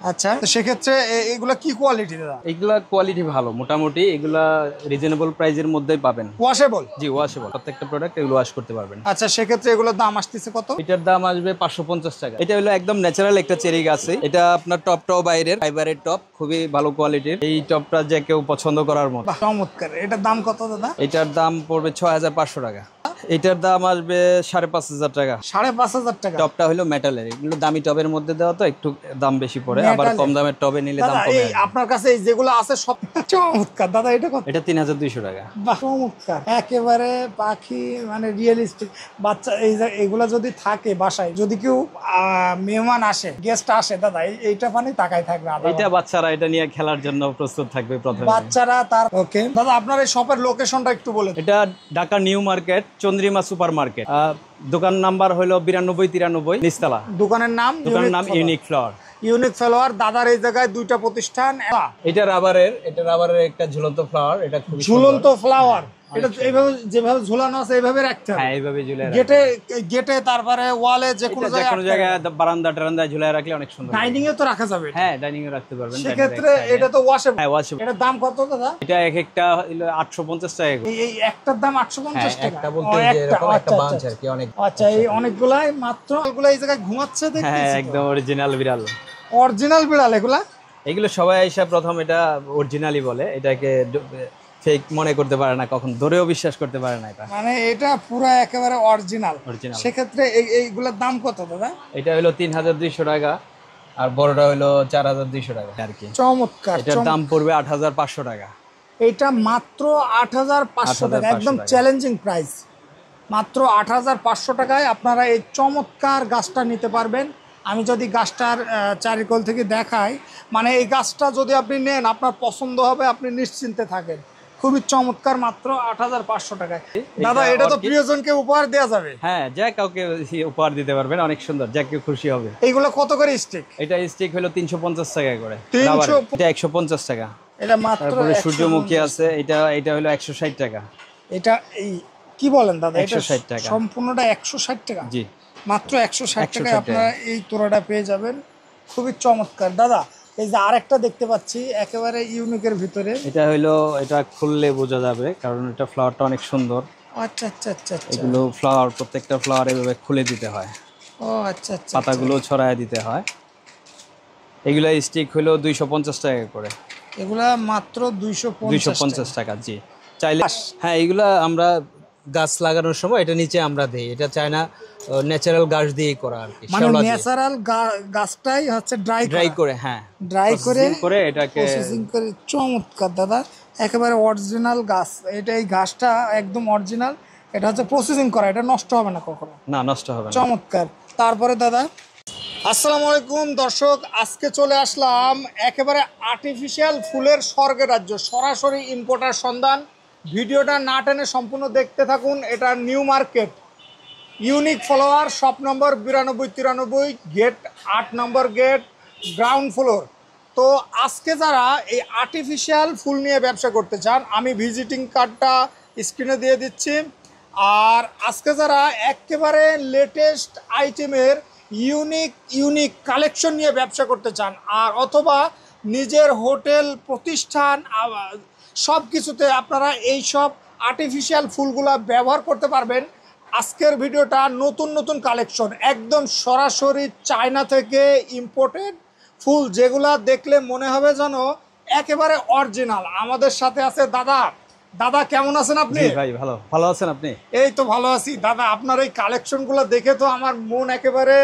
আচ্ছা, তো সেক্ষেত্রে এগুলা কি কোয়ালিটি দাদা? এগুলা কোয়ালিটি ভালো, মোটামুটি এগুলা রিজনেবল প্রাইসের মধ্যেই পাবেন। ওয়াশেবল? জি, ওয়াশেবল, প্রত্যেকটা প্রোডাক্ট এগুলো ওয়াশ করতে পারবেন। আচ্ছা, সেক্ষেত্রে এগুলোর দাম আসতেছে কত? এটার দাম আসবে 550 টাকা। এটা হলো একদম ন্যাচারাল একটা চেরি গাছ। এটা আপনার টপটাও বাইরের ফাইবারের টপ, খুবই ভালো কোয়ালিটির। এই টপটা যে কেউ পছন্দ করার মতো। চমৎকার। এটার দাম কত দাদা? এটার দাম পড়বে 6500 টাকা। এটার দাম আসবে 5500 টাকা। 5500 টাকা। টপটা হলো মেটালের, এগুলো দামি টবের মধ্যে দেওয়া তো একটু দাম বেশি পড়ে, আবার কম দামের টবে নিলে দাম কমে। আপনার কাছে এই যেগুলো আছে সব চমৎকার দাদা। এটা কত? এটা 3200 টাকা। বাহ, চমৎকার, একেবারে পাখি মানে রিয়েলিস্টিক। বাচ্চা এগুলা যদি থাকে বাসায়, যদি কেউ মেহমান আসে, গেস্ট আসে দাদা, এইটা মানে তাকাই থাকবে। এটা বাচ্চারা এটা নিয়ে খেলার জন্য প্রস্তুত থাকবে প্রথমে, বাচ্চারা তার। ওকে দাদা, আপনার এই শপের লোকেশনটা একটু বলেন। এটা Dhaka new market, Chandrima super market. দোকান নাম্বার হলো 9293 নিচতলা। দোকানের নাম ইউনিক ফ্লাওয়ার। Unique flower. দাদার এই জায়গায় দুইটা প্রতিষ্ঠান। এটা রাবারের একটা ঝুলন্ত ফ্লাওয়ার। এটা খুব ঝুলন্ত ফ্লাওয়ার। এটা এইভাবে যেভাবে ঝুলানো আছে এইভাবে রাখতে হবে। হ্যাঁ, এইভাবে ঝুলায় গেটে গেটে, তারপরে ওয়ালে, যে কোনো জায়গায় বারান্দা টারান্দায় ঝুলায় রাখলে অনেক সুন্দর। ডাইনিং এ তো রাখা যাবে। হ্যাঁ, ডাইনিং এ রাখতে পারবেন। সেক্ষেত্রে এটা তো ওয়াশেবল। হ্যাঁ, ওয়াশেবল। এটার দাম কত দাদা? এটা এক একটা 850 টাকা। এই একটার দাম 850 টাকা? একটা বলতে যে এরকম একটা বাঞ্চ আর কি, অনেক। আচ্ছা, এই অনেকগুলাই মাত্র। এগুলা এই জায়গায় ঘুমাচ্ছে দেখতেছি। হ্যাঁ, একদম অরিজিনাল বিড়াল। অরিজিনাল বিড়াল এগুলো সবাই এসে প্রথম এটা অরিজিনালি বলে, এটাকে ফেক মনে করতে পারে না, কখন ধরেও বিশ্বাস করতে পারে না। এটা মানে এটা পুরো একেবারে অরিজিনাল। সেক্ষেত্রে এইগুলোর দাম কত দাদা? এটা হলো 3200 টাকা, আর বড়টা হলো 4200 টাকা আর কি। চমৎকার। এটার দাম পড়বে 8500 টাকা। এটা মাত্র 8500 টাকা, একদম চ্যালেঞ্জিং প্রাইস। মাত্র 8500 টাকায় আপনারা এই চমৎকার গাছটা নিতে পারবেন। আমি যদি গাছটার চারিকোল থেকে দেখাই, মানে এই গাছটা যদি আপনি নেন আপনার পছন্দ হবে, আপনি নিশ্চিন্তে থাকেন। খুবই চমৎকার, মাত্র 8500 টাকায়। দাদা, এটা তো প্রিয়জনকে উপহার দেওয়া যাবে। হ্যাঁ, যা কাউকে উপহার দিতে পারবেন, অনেক সুন্দর, যা কেউ খুশি হবে। এইগুলো কত করে স্টিক? এটা স্টিক হলো 350 টাকা করে। 300? এটা 150 টাকা। এটা মাত্র। সূর্যমুখী আছে, এটা হলো 160 টাকা। এটা এই কি বলেন দাদা? এটা 160 টাকা সম্পূর্ণটা 160 টাকা? জি, মাত্র 160 টাকায় আপনারা এই তোড়াটা পেয়ে যাবেন। খুবই চমৎকার। দাদা, এই যে আরেকটা দেখতে পাচ্ছি একেবারে ইউনিকের ভিতরে। এটা খুললে বোঝা যাবে, কারণ এটা ফ্লাওয়ারটা অনেক সুন্দর। আচ্ছা আচ্ছা আচ্ছা আচ্ছা। এগুলো ফ্লাওয়ার, প্রত্যেকটা ফ্লাওয়ার এভাবে খুলে দিতে হয়। ও আচ্ছা আচ্ছা। পাতাগুলো ছড়ায় দিতে হয়। এগুলা স্টিক হলো 250 টাকা করে। এগুলা মাত্র 250 টাকা। জি, চাইলে। হ্যাঁ, এগুলা আমরা গাছ লাগানোর সময় এটা নিচে আমরা দেই। এটা চায় না, ন্যাচারাল গাছ দিয়ে করা আর কি। মানে ন্যাচারাল গাছটাই হচ্ছে ড্রাই করে। হ্যাঁ, ড্রাই করে এটাকে প্রসেসিং করে। চমৎকার দাদা, একেবারে অরিজিনাল গাছ। এটা এই গাছটা একদম অরিজিনাল। এটা হচ্ছে প্রসেসিং করা, এটা নষ্ট হবে না কখনো। না, নষ্ট হবে না। চমৎকার। তারপরে দাদা, আসসালামু আলাইকুম দর্শক, আজকে চলে আসলাম একেবারে আর্টিফিশিয়াল ফুলের স্বর্গের রাজ্য, সরাসরি ইম্পোর্টার সন্ধান। ভিডিওটা না টেনে সম্পূর্ণ দেখতে থাকুন। এটা New Market, Unique Flower, shop number 9293, gate 8 number gate, ground floor. তো আজকে যারা এই আর্টিফিশিয়াল ফুল নিয়ে ব্যবসা করতে চান, আমি ভিজিটিং কার্ডটা স্ক্রিনে দিয়ে দিচ্ছি। আর আজকে যারা একেবারে লেটেস্ট আইটেমের ইউনিক কালেকশন নিয়ে ব্যবসা করতে চান, আর অথবা নিজের হোটেল প্রতিষ্ঠান সব কিছুতে আপনারা এই সব আর্টিফিশিয়াল ফুলগুলা ব্যবহার করতে পারবেন, আজকের ভিডিওটা নতুন কালেকশন, একদম সরাসরি চায়না থেকে ইম্পোর্টেড ফুল, যেগুলা দেখলে মনে হবে যেন একেবারে অরিজিনাল। আমাদের সাথে আছে দাদা। দাদা, কেমন আছেন আপনি? ভাই, ভালো আছেন আপনি? এই তো ভালো আছি দাদা। আপনার এই কালেকশনগুলো দেখে তো আমার মন একেবারে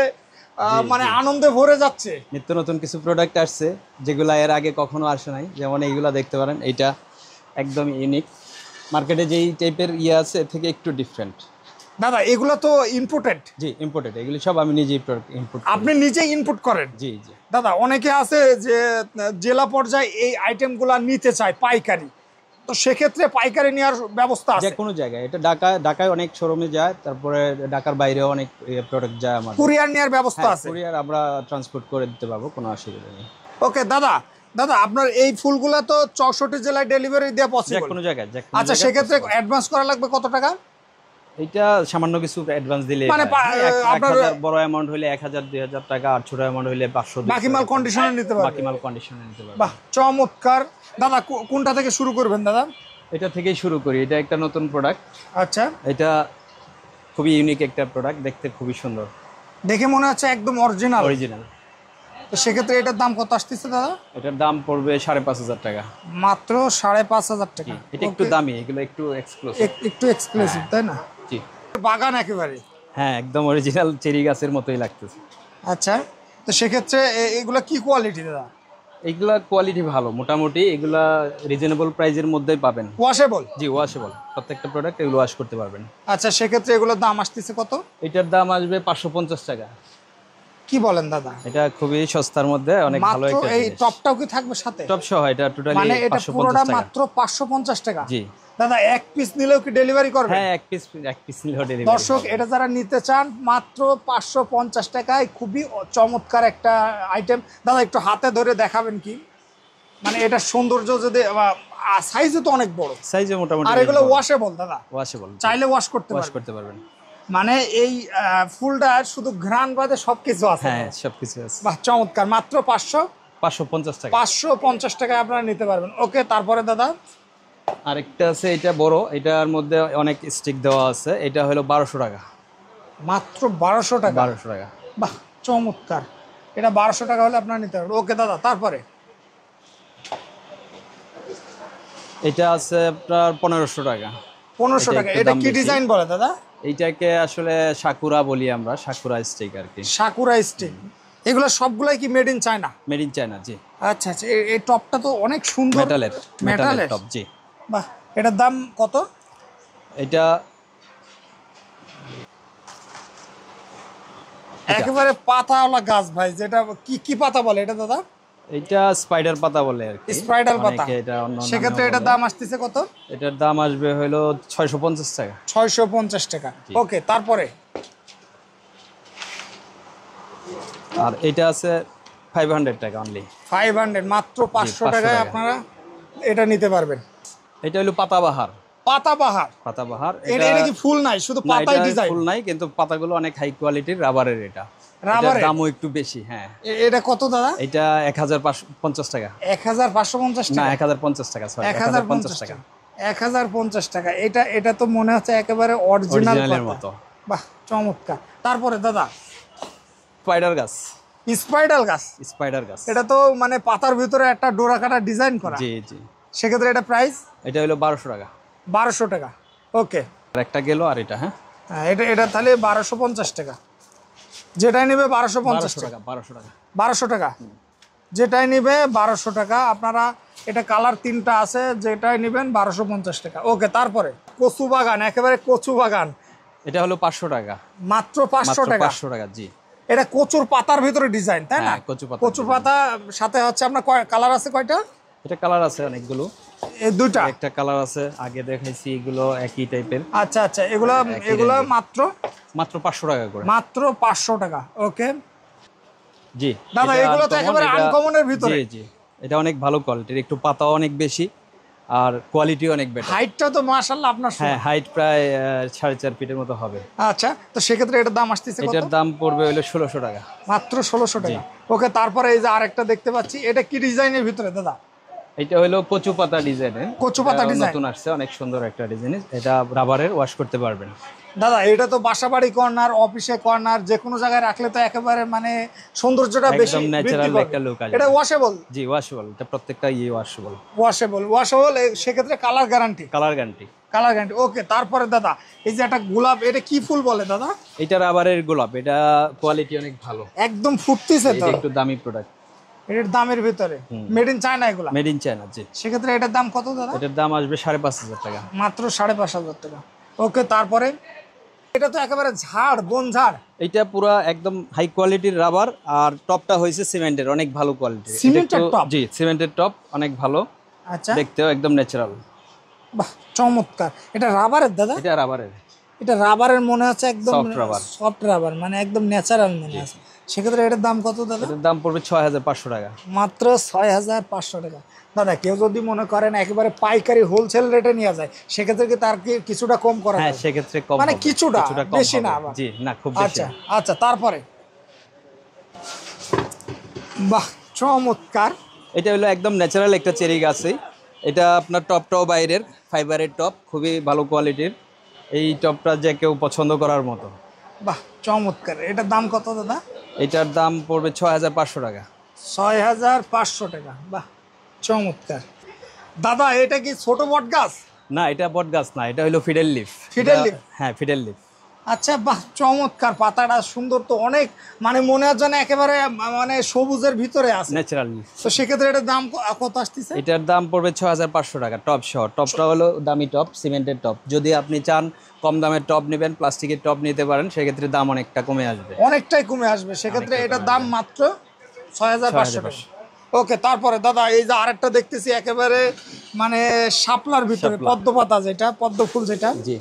মানে আনন্দে ভরে যাচ্ছে। নিত্য নতুন কিছু প্রোডাক্ট আসছে যেগুলা এর আগে কখনো আসে নাই। যেমন এইগুলা দেখতে পারেন, এটা একদম ইউনিক। মার্কেটে যেই টাইপের আছে এর থেকে একটু ডিফারেন্ট। দাদা, এগুলো তো ইম্পোর্টেড? জি, ইম্পোর্টেড। এগুলি সব আমি নিজেই ইম্পোর্ট। আপনি নিজেই ইম্পোর্ট করেন? জি। দাদা, অনেকে আছে যে জেলা পর্যায়ে এই আইটেমগুলো নিতে চায় পাইকারি, তো সেক্ষেত্রে পাইকারি নেওয়ার ব্যবস্থা আছে? যে কোনো জায়গায়। এটা ঢাকায় অনেক শোরুমে যায়, তারপরে ঢাকার বাইরেও অনেক প্রোডাক্ট যায়। আমাদের কুরিয়ার নেওয়ার ব্যবস্থা আছে? কুরিয়ার আমরা ট্রান্সপোর্ট করে দিতে পারবো, কোনো অসুবিধা নেই। ওকে দাদা, আপনার এই ফুলগুলো তো 64 জেলায় ডেলিভারি দেওয়া পসিবল? যে কোনো জায়গায়। আচ্ছা, সেক্ষেত্রে অ্যাডভান্স করা লাগবে কত টাকা? এটা সামান্য কিছু অ্যাডভান্স দিলে মানে আপনার 1000 বড় অ্যামাউন্ট হলে 1000 2000 টাকা, আর ছোট অ্যামাউন্ট হলে 500 বাকি মাল কন্ডিশনে নিতে পারবেন। বাকি মাল কন্ডিশনে নিতে পারবেন। বাহ, চমৎকার। দাদা কোনটা থেকে শুরু করবেন দাদা? এটা থেকেই শুরু করি। এটা একটা নতুন প্রোডাক্ট। আচ্ছা, এটা খুবই ইউনিক একটা প্রোডাক্ট, দেখতে খুবই সুন্দর, দেখে মনে হচ্ছে একদম অরিজিনাল। অরিজিনাল। তো সেক্ষেত্রে এটার দাম কত আসতেছে দাদা? এটার দাম পড়বে 5500 টাকা। মাত্র 5500 টাকা। এটা একটু দামি, এগুলো একটু এক্সক্লুসিভ, একটু এক্সক্লুসিভ, তাই না? জি, বাগান একেবারে। হ্যাঁ, একদম অরিজিনাল চেরি গাছের মতোই লাগতেছে। আচ্ছা, তো সেক্ষেত্রে এগুলা কি কোয়ালিটি দাদা? এগুলা কোয়ালিটি ভালো, মোটামুটি এগুলা রিজনেবল প্রাইজের মধ্যেই পাবেন। ওয়াশেবল? জি, ওয়াশেবল। প্রত্যেকটা প্রোডাক্ট এগুলো ওয়াশ করতে পারবেন। আচ্ছা, সেক্ষেত্রে এগুলোর দাম আসতেছে কত? এটার দাম আসবে 550 টাকা। কি বলেন দাদা? এটা খুবই সস্তার মধ্যে, অনেক ভালো মাত্র একটা এই জিনিস। টপটাও কি থাকবে সাথে? টপ সহ এটা টোটালি মানে এটা 550 পুরোটা টাকা। মাত্র 550 টাকা? জি। দাদা এক পিস নিলেও কি ডেলিভারি করবে? হ্যাঁ, এক পিস নিলেও ডেলিভারি। দর্শক, এটা যারা নিতে চান মাত্র 550 টাকায় খুবই চমৎকার একটা আইটেম। দাদা একটু হাতে ধরে দেখাবেন কি? মানে এটা সৌন্দর্য যদি সাইজও তো অনেক বড়, সাইজে মোটামুটি। আর এগুলো ওয়াশেবল দাদা? ওয়াশেবল, চাইলে ওয়াশ ওয়াশ করতে করতে পারবেন। মানে এই ফুলটা শুধু ঘ্রাণ বাদে সবকিছু আছে। হ্যাঁ, সবকিছু আছে। বাহ, চমৎকার। মাত্র 550 টাকা। 550 টাকায় আপনারা নিতে পারবেন। ওকে, তারপরে দাদা আরেকটা আছে, এটা বড়, এটার মধ্যে অনেক স্টিক দেওয়া আছে। এটা হলো 1200 টাকা। মাত্র 1200 টাকা? 1200 টাকা। বাহ, চমৎকার। এটা 1200 টাকা হলে আপনারা নিতে পারবেন। ওকে দাদা, তারপরে এটা আছে আপনার 1500 টাকা। 1500 টাকা। এটা কি ডিজাইন বলে দাদা? এইটাকে আসলে সাকুরা বলি আমরা, সাকুরা স্টিক আর কি। Sakura stick. এগুলো সবগুলাই কি made in China? Made in China, জি। আচ্ছা আচ্ছা, এই টপটা তো অনেক সুন্দর। মেটালের টপ, জি। বাহ, এটার দাম কত? এটা একেবারে পাতাওয়ালা গাছ ভাই, যেটা কি পাতা বলে এটা দাদা? এটা স্পাইডার পাতা বলে আর কি। স্পাইডার পাতা। এটা অন্য নামেও সেক্ষেত্রে এটার বলে। দাম আসতেছে কত? এটার দাম আসবে হলো 650 টাকা। 650 টাকা। ওকে, তারপরে আর এটা আছে 500 টাকা অনলি। 500, মাত্র 500 টাকায় আপনারা এটা নিতে পারবেন। এটা হলো পাতাবাহার। পাতাবাহার? পাতাবাহার। এটা কি ফুল নাই, শুধু পাতাই ডিজাইন? ফুল নাই, কিন্তু পাতাগুলো অনেক হাই কোয়ালিটির রাবারের। এটা রাবারের দামও একটু বেশি। হ্যাঁ। এটা কত দাদা? এটা 1550 টাকা। 1550 না, টাকা? 1050 টাকা, সরি, 1050 টাকা। 1050 টাকা। এটা তো মনে হচ্ছে একেবারে অরিজিনালের মতো। বাহ, চমৎকার। তারপরে দাদা স্পাইডার গাছ। স্পাইডার গাছ? স্পাইডার গাছ। এটা তো মানে পাতার ভিতরে একটা ডোরা কাটা ডিজাইন করা। জি জি। সেক্ষেত্রে এটা প্রাইস? এটা হলো 1200 টাকা। 1200 টাকা। ওকে, আর একটা গেল, আর এটা। হ্যাঁ, এটা তাহলে 1250 টাকা। যেটাই নেবে 1250 টাকা। 1200 টাকা। 1200 টাকা। যেটাই নিবে 1200 টাকা। আপনারা এটা কালার 3টা আছে, যেটাই নেবেন 1250 টাকা। ওকে, তারপরে কচু বাগান, একেবারে কচু বাগান। এটা হলো 500 টাকা। মাত্র 500 টাকা? 500 টাকা, জি। এটা কচুর পাতার ভিতরে ডিজাইন, তাই না? হ্যাঁ, কচু পাতা সাথে হচ্ছে আপনার কালার আছে কয়টা? এটা কালার আছে অনেকগুলো। এই দুইটা? একটা কালার আছে, আগে দেখাইছি, এগুলো একই টাইপের। আচ্ছা আচ্ছা, এগুলো মাত্র 500 টাকা করে। মাত্র 500 টাকা। ওকে জি দাদা, এগুলো তো একেবারে আনকমনের ভিতরে। জি জি, এটা অনেক ভালো কোয়ালিটির, একটু পাতাও অনেক বেশি আর কোয়ালিটি অনেক বেটার। হাইটটা তো মাশাআল্লাহ আপনার। হ্যাঁ, হাইট প্রায় 4.5 ফিটের মতো হবে। আচ্ছা, তো সেক্ষেত্রে এটার দাম আসতেছে কত? এটার দাম পড়বে হলো 1600 টাকা। মাত্র 1600 টাকা। ওকে, তারপরে এই যে আরেকটা দেখতে পাচ্ছি, এটা কি ডিজাইনের ভিতরে দাদা? এটা হলো কচু পাতা ডিজাইনের। কচু পাতা ডিজাইন নতুন আসছে, অনেক সুন্দর একটা ডিজাইন। এটা রাবারের, ওয়াশ করতে পারবেন। দাদা এটা তো বাসাবাড়ি কর্নার, অফিসে কর্নার, যে কোনো জায়গায় রাখলে তো একেবারে মানে সৌন্দর্যটা বেশি একদম ন্যাচারাল একটা লুক আসবে। এটা ওয়াশেবল? জি, ওয়াশেবল। এটা প্রত্যেকটা ওয়াশেবল। ওয়াশেবল। সেক্ষেত্রে colour guarantee? Colour guarantee. Colour guarantee. Okay, তারপরে দাদা এই যে একটা গোলাপ, এটা কি ফুল বলে দাদা? এটা রাবারের গোলাপ। এটা কোয়ালিটি অনেক ভালো, একদম ফুটতেছে তো। এটা একটু দামি প্রোডাক্ট। এটার দামের ভিতরে মেড ইন চায়না এগুলা? মেড ইন চায়না, জি। সেক্ষেত্রে এটার দাম কত দাদা? এটার দাম আসবে 5500 টাকা। মাত্র 5500 টাকা। ওকে, তারপরে এটা তো একেবারে ঝাড়, বন ঝাড়। এটা পুরো একদম হাই কোয়ালিটির রাবার, আর টপটা হয়েছে সিমেন্টের, অনেক ভালো কোয়ালিটির। সিমেন্টের টপ? জি, সিমেন্টের টপ, অনেক ভালো। আচ্ছা, দেখতেও একদম ন্যাচারাল। বাহ, চমৎকার। এটা রাবারের দাদা? এটা রাবারের। এটা রাবারের মনে হচ্ছে একদম সফট রাবার। সফট রাবার, মানে একদম ন্যাচারাল মনে আছে। সেক্ষেত্রে এটার দাম কত দাদা? এটার দাম পড়বে 6500 টাকা। মাত্র 6500 টাকা। দাদা কেউ যদি মনে করেন একেবারে পাইকারি হোলসেল রেটে নিয়ে যায়, সেক্ষেত্রে কি তার কি কিছুটা কম করা হ্যাঁ যায়? সেক্ষেত্রে কম মানে হবে, কিছুটা, কম বেশি না হবে। আবার। জি না, খুব বেশি আচ্ছা না। আচ্ছা, তারপরে বাহ চমৎকার। এটা হলো একদম ন্যাচারাল একটা চেরি গাছই। এটা আপনার টপটাও বাইরের ফাইবারের টপ, খুবই ভালো কোয়ালিটির। এই টপটা যে কেউ পছন্দ করার মতো। বাহ চমৎকার। এটার দাম কত দাদা? এটার দাম পড়বে 6500 টাকা। 6500 টাকা। বাহ চমৎকার। দাদা এটা কি ছোট বট গাছ? না, এটা বট গাছ না, এটা হলো ফিডেল লিফ। Fiddle leaf? হ্যাঁ ফিডেল লিফ। আচ্ছা বাহ চমৎকার, পাতাটা সুন্দর তো অনেক, মানে মনে হচ্ছে না একেবারে মানে সবুজের ভিতরে আছে। Natural leaf. তো সেক্ষেত্রে এটার দাম কত আসতেছে? এটার দাম পড়বে 6500 টাকা টপ সহ। টপটা হলো দামি টপ, সিমেন্টের টপ। যদি আপনি চান কম দামের টপ নেবেন, প্লাস্টিকের টপ নিতে পারেন, সেক্ষেত্রে দাম অনেকটা কমে আসবে। অনেকটাই কমে আসবে। সেক্ষেত্রে অনেকটাই এটার কমে দাম আসবে। মাত্র 6500 টাকা। 6500। ওকে, তারপরে দাদা এই যে আরেকটা দেখতেছি একেবারে মানে শাপলার ভিতরে শাপলা। পদ্ম পাতা, যেটা পদ্ম ফুল যেটা। জি।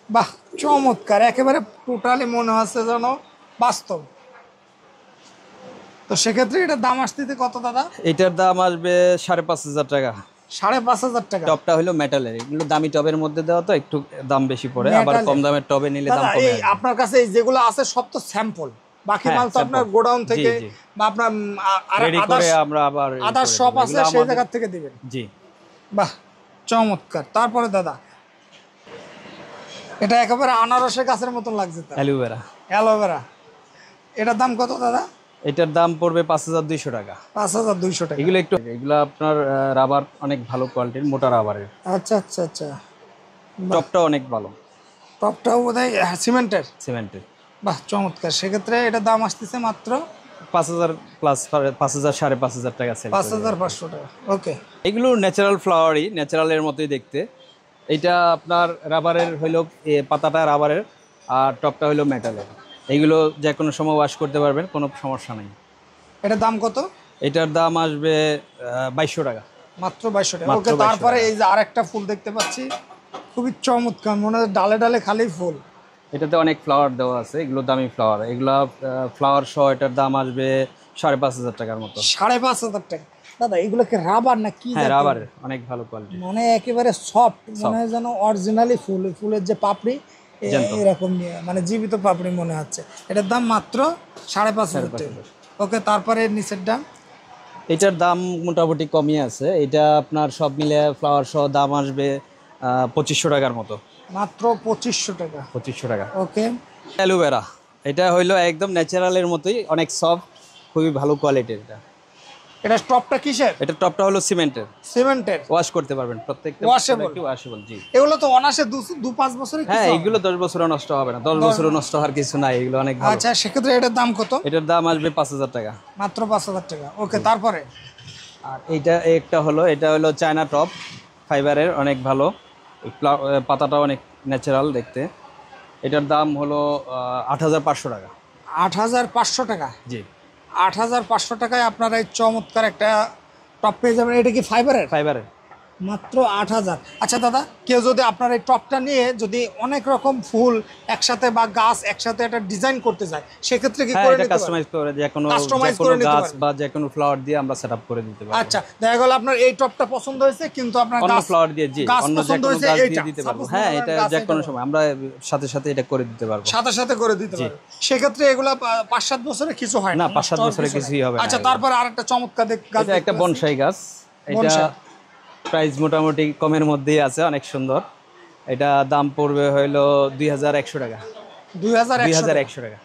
বাহ চমৎকার, একেবারে টোটালি মনে হচ্ছে যেন বাস্তব। তো সেক্ষেত্রে এটার দাম আসতেছে কত দাদা? এটার দাম আসবে 5500 টাকা। 5500 টাকা। টপটা হলো মেটালের, এগুলো দামি টবের মধ্যে দেওয়া তো একটু দাম বেশি পড়ে, আবার মেটালের। কম দামের টবে নিলে দাম দাদা কমে এই আসবে। আপনার কাছে এই যেগুলো আছে সব তো স্যাম্পল, বাকি হ্যাঁ, মাল তো আপনার sample। গোডাউন জি, থেকে জি। বা আপনার রেডি করে আমরা আবার আদার শপ আছে সেই জায়গা থেকে দিবেন। জি। বাহ চমৎকার। তারপরে দাদা এটা একেবারে আনারসের গাছের মতন লাগছে তো, অ্যালোভেরা। অ্যালোভেরা। এটার দাম কত দাদা? এটার দাম পড়বে 5200 টাকা। 5200 টাকা। এগুলো আপনার রাবার অনেক ভালো কোয়ালিটির, মোটা রাবারের। আচ্ছা আচ্ছা আচ্ছা। টপটা অনেক ভালো, টপটাও বোধহয় সিমেন্টের। সিমেন্টের। বাহ চমৎকার। সেক্ষেত্রে এটার দাম আসতেছে মাত্র 5000 প্লাস, 5000 5500 টাকা সেল। 5500 টাকা। ওকে। এগুলো ন্যাচারাল ফ্লাওয়ারই, ন্যাচারালের মতোই দেখতে। এটা আপনার রাবারের হইলো, পাতাটা রাবারের আর টপটা হইলো মেটালের। এইগুলো যে কোনো সময় ওয়াশ করতে পারবেন, কোনো সমস্যা নেই। এটার দাম কত? এটার দাম আসবে 2200 টাকা। মাত্র 2200 টাকা। মাত্র ওকে, 2200 তারপরে টাকা। এই যে আরেকটা ফুল দেখতে পাচ্ছি, খুবই চমৎকার, মনে হয় ডালে ডালে খালি ফুল। এটাতে অনেক ফ্লাওয়ার দেওয়া আছে, এগুলো দামি ফ্লাওয়ার। এগুলো ফ্লাওয়ার সহ এটার দাম আসবে 5500 টাকার মতো। 5500 টাকা। দাদা এগুলো কি রাবার না কি হ্যাঁ জাতীয়? রাবারের, অনেক ভালো কোয়ালিটি। মানে একেবারে সফট, মনে হয় যেন অরিজিনালি ফুল, ফুলের যে পাপড়ি জ্যান্ত। এরকম মানে জীবিত পাপড়ি মনে হচ্ছে। এটার দাম মাত্র 5500 টাকা। ওকে, তারপরে নিচের দাম? এটার দাম মোটামুটি কমই আছে। এটা আপনার সব মিলে ফ্লাওয়ার সহ দাম আসবে 2500 টাকার মতো। মাত্র 2500 টাকা। 2500 টাকা। ওকে। অ্যালোভেরা, এটা হইলো একদম ন্যাচারালের মতোই, অনেক সফট, খুবই ভালো কোয়ালিটির। এটা টপটা কিসের? এটা টপটা হলো সিমেন্টের, সিমেন্টের। ওয়াশ করতে পারবেন প্রত্যেকটা। Washable? ওয়াশেবল। জি। এগুলো তো অনাসে 2-5 বছরে হ্যাঁ এগুলো 10 বছরও নষ্ট হবে না, 10 বছরও নষ্ট হওয়ার কিছু নাই, এগুলো অনেক ভালো। আচ্ছা, সেক্ষেত্রে এটার দাম কত? এটার দাম আসবে 5000 টাকা। মাত্র 5000 টাকা। ওকে, তারপরে? আর এইটা একটা হলো, এটা হলো চায়না টপ, ফাইবারের, অনেক ভালো। পাতাটা অনেক ন্যাচারাল দেখতে। এটার দাম হলো 8500 টাকা। 8500 টাকা। জি। 8500 টাকায় আপনারা এই চমৎকার একটা টপ পেয়ে যাবেন। এটা কি ফাইবারের? ফাইবারের। মাত্র 8000। আচ্ছা দাদা, কেউ যদি আপনার এই টপটা নিয়ে যদি অনেক রকম ফুল একসাথে বা গাছ একসাথে একটা ডিজাইন করতে চায়, সেক্ষেত্রে কি হ্যাঁ করে এটা নিতে পারবে? কাস্টমাইজ করে, যে কোনো Customize করে নিতে গাছ পারবে। বা যে কোনো ফ্লাওয়ার দিয়ে আমরা সেটআপ করে দিতে পারবো। আচ্ছা, দেখা গেল আপনার এই টপটা পছন্দ হয়েছে, কিন্তু আপনার অন্য গাছ ফ্লাওয়ার দিয়ে, জি, গাছ অন্য যে পছন্দ কোনো হয়েছে গাছ দিয়ে এইটা। দিতে পারবো। Suppose হ্যাঁ মনে এটা করেন গাছ যে কোনো এটা সময় আমরা সাথে সাথে এটা করে দিতে পারবো। সাথে সাথে করে দিতে পারবে। সেক্ষেত্রে এগুলা 5-7 বছরে কিছু হয় না, না, 5-7 নষ্ট হওয়ার বছরে কিছু কিছুই নাই। হবে না আচ্ছা, এগুলো। তারপরে আরেকটা চমৎকার গাছ এটা একটা দেখতে পাচ্ছি। বনসাই গাছ। এটা বনসাই। প্রাইস মোটামুটি কমের মধ্যেই আছে, অনেক সুন্দর। এটা দাম পড়বে হইলো 2100 টাকা। 2100 টাকা।